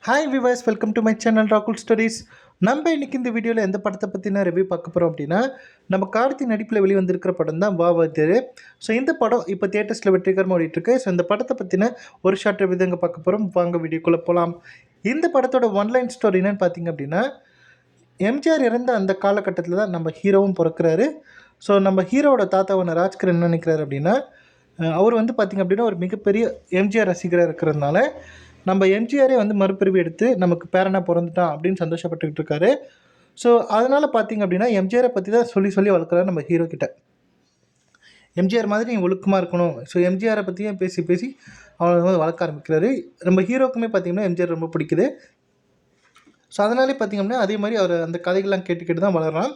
Hi viewers, welcome to my channel ராகுல் stories. நம்ம இன்றைக்கி இந்த வீடியோவில் எந்த படத்தை பற்றின ரிவ்யூ பார்க்க போகிறோம் அப்படின்னா, நம்ம கார்த்தி நடிப்பில் வெளிவந்திருக்கிற படம் தான் வா வாத்தியாரே. ஸோ இந்த படம் இப்போ தியேட்டர்ஸில் வெற்றிகரமாக ஓடிட்டுருக்கு. ஸோ இந்த படத்தை பற்றின ஒரு ஷார்ட் ரிவ்யூ தாங்க பார்க்க போகிறோம். வாங்க வீடியோக்குள்ளே போகலாம். இந்த படத்தோட ஒன்லைன் ஸ்டோரி என்னென்னு பார்த்தீங்க அப்படின்னா, எம்ஜிஆர் இறந்த அந்த காலகட்டத்தில் தான் நம்ம ஹீரோவும் பிறக்கிறாரு. ஸோ நம்ம ஹீரோவோட தாத்தாவான ராஜ்கிரண் என்ன நினைக்கிறாரு அப்படின்னா, அவர் வந்து பார்த்திங்க அப்படின்னா ஒரு மிகப்பெரிய எம்ஜிஆர் ரசிகராக இருக்கிறதுனால நம்ம எம்ஜிஆரே வந்து மறுபிரிவு எடுத்து நமக்கு பேரனாக பிறந்துட்டான் அப்படின்னு சந்தோஷப்பட்டுக்கிட்டு இருக்காரு. ஸோ அதனால் பார்த்திங்க அப்படின்னா எம்ஜிஆரை பற்றி தான் சொல்லி வளர்க்குறாரு நம்ம ஹீரோ கிட்ட. எம்ஜிஆர் மாதிரி நீ ஒழுக்கமாக இருக்கணும். ஸோ எம்ஜிஆரை பற்றியும் பேசி அவரை வந்து வளர்க்க ஆரம்பிக்கிறாரு. நம்ம ஹீரோக்குமே பார்த்திங்கன்னா எம்ஜிஆர் ரொம்ப பிடிக்குது. ஸோ அதனாலே பார்த்திங்க அப்படின்னா அதே மாதிரி அவர் அந்த கதைகள்லாம் கேட்டு தான் வளர்கிறான்.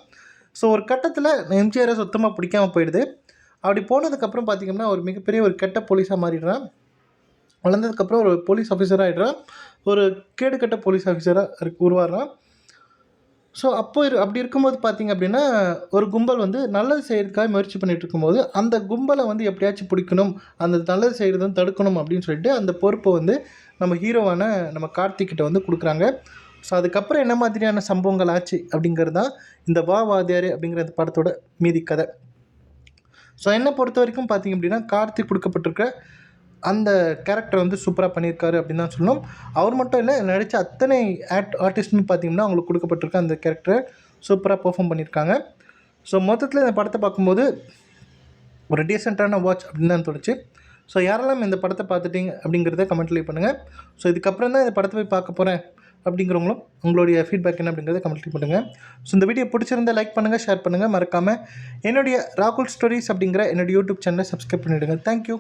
ஸோ ஒரு கட்டத்தில் எம்ஜிஆரை சுத்தமாக பிடிக்காமல் போயிடுது. அப்படி போனதுக்கப்புறம் பார்த்திங்கன்னா ஒரு மிகப்பெரிய ஒரு கெட்ட போலீஸாக மாறிடுறான். வளர்ந்ததுக்கப்புறம் ஒரு போலீஸ் ஆஃபீஸராக ஆகிடுறான். ஒரு கேடுகட்ட போலீஸ் ஆஃபீஸராக உருவாகிறான். ஸோ அப்படி இருக்கும்போது பார்த்திங்க அப்படின்னா ஒரு கும்பல் வந்து நல்லது செய்கிறதுக்காக முயற்சி பண்ணிகிட்டு இருக்கும்போது அந்த கும்பலை வந்து எப்படியாச்சும் பிடிக்கணும், அந்த நல்லது செய்கிறது வந்து தடுக்கணும் அப்படின்னு சொல்லிட்டு அந்த பொறுப்பை வந்து நம்ம ஹீரோவான நம்ம கார்த்திக்கிட்ட வந்து கொடுக்குறாங்க. ஸோ அதுக்கப்புறம் என்ன மாதிரியான சம்பவங்கள் ஆச்சு அப்படிங்கிறது தான் இந்த வா வாத்தியாரே அப்படிங்கிற இந்த படத்தோட மீதி கதை. ஸோ என்னை பொறுத்த வரைக்கும் பார்த்திங்க அப்படின்னா கார்த்திக் கொடுக்கப்பட்டிருக்க அந்த கேரக்டர் வந்து சூப்பராக பண்ணியிருக்காரு அப்படின்னு தான் சொல்லணும். அவர் மட்டும் இல்லை, நடித்த அத்தனை ஆர்டிஸ்ட்னு பார்த்திங்கன்னா அவங்களுக்கு கொடுக்கப்பட்டிருக்க அந்த கேரக்டரை சூப்பராக பெர்ஃபார்ம் பண்ணியிருக்காங்க. ஸோ மொத்தத்தில் இந்த படத்தை பார்க்கும்போது ஒரு டீசெண்டான வாட்ச் அப்படின்னு தான் தோணுச்சு. ஸோ யாரெல்லாம் இந்த படத்தை பார்த்துட்டீங்க அப்படிங்கிறத கமெண்ட்ல லீவ் பண்ணுங்கள். ஸோ இதுக்கப்புறம் தான் இந்த படத்தை போய் பார்க்க போகிறேன் அப்படிங்கிறவங்களும் உங்களுடைய ஃபீட்பேக் என்ன அப்படிங்கிறத கமெண்ட் லீவ் பண்ணுங்கள். ஸோ இந்த வீடியோ பிடிச்சிருந்தால் லைக் பண்ணுங்கள், ஷேர் பண்ணுங்கள். மறக்காமல் என்னுடைய ராகுல் ஸ்டோரிஸ் அப்படிங்கிற என்னுடைய யூடியூப் சேனலை சப்ஸ்கிரைப் பண்ணிவிடுங்க. தேங்க்யூ.